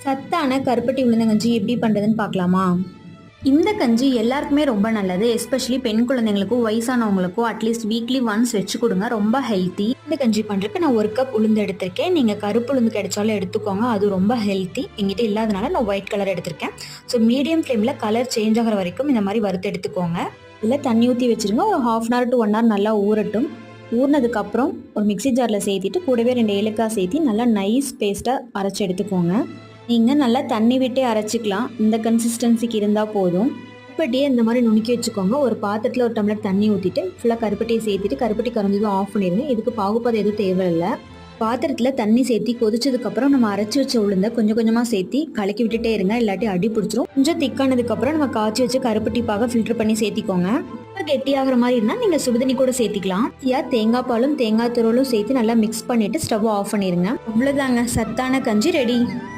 சத்தான கருப்பட்டி உளுந்தங்கஞ்சி எப்படி பண்ணுறதுன்னு பார்க்கலாமா? இந்த கஞ்சி எல்லாருக்குமே ரொம்ப நல்லது. எஸ்பெஷலி பெண் குழந்தைங்களுக்கும் வயசானவங்களுக்கும் அட்லீஸ்ட் வீக்லி ஒன்ஸ் வச்சு கொடுங்க. ரொம்ப ஹெல்த்தி. இந்த கஞ்சி பண்ணுறதுக்கு நான் 1 கப் உளுந்து எடுத்திருக்கேன். நீங்கள் கருப்பு உளுந்து கிடைச்சாலும் எடுத்துக்கோங்க. அது ரொம்ப ஹெல்த்தி. எங்கிட்ட இல்லாதனால நான் ஒயிட் கலர் எடுத்திருக்கேன். ஸோ மீடியம் ஃப்ளேமில் கலர் சேஞ்ச் ஆகிற வரைக்கும் இந்த மாதிரி வறுத்து எடுத்துக்கோங்க. இதில் தண்ணி ஊற்றி வச்சுருங்க. ஒரு 1/2 hour to 1 hour நல்லா ஊறட்டும். ஊறினதுக்கப்புறம் ஒரு மிக்ஸி ஜாரில் சேர்த்திட்டு கூடவே 2 ஏலக்காய் சேர்த்தி நல்லா நைஸ் பேஸ்ட்டாக அரைச்சி எடுத்துக்கோங்க. நீங்கள் நல்லா தண்ணி விட்டே அரைச்சிக்கலாம். இந்த கன்சிஸ்டன்சிக்கு இருந்தால் போதும். கருப்பட்டியை இந்த மாதிரி நுணுக்கி வச்சுக்கோங்க. ஒரு பாத்திரத்தில் ஒரு டம்ளர் தண்ணி ஊற்றிட்டு ஃபுல்லாக கருப்பட்டியை சேர்த்துட்டு கருப்பட்டி கரைஞ்சதும் ஆஃப் பண்ணிடுங்க. இதுக்கு பாகுபாடு எதுவும் தேவையில்லை. பாத்திரத்தில் தண்ணி சேர்த்தி கொதிச்சதுக்கப்புறம் நம்ம அரைச்சி வச்ச உளுந்தை கொஞ்சம் கொஞ்சமாக சேர்த்தி கலக்கி விட்டுட்டே இருங்க. இல்லாட்டி அடி பிடிச்சிரும். கொஞ்சம் திக்கானதுக்கப்புறம் நம்ம காய்ச்சி வச்சு கருப்பட்டி பாக ஃபில்டர் பண்ணி சேர்த்திக்கோங்க. கெட்டியாகிற மாதிரி இருந்தால் நீங்கள் சுடுதண்ணி கூட சேர்த்திக்கலாம். தேங்காய் பாலும் தேங்காய் துருவலும் சேர்த்து நல்லா மிக்ஸ் பண்ணிவிட்டு ஸ்டவ் ஆஃப் பண்ணிடுங்க. அவ்வளோதாங்க, சத்தான கஞ்சி ரெடி.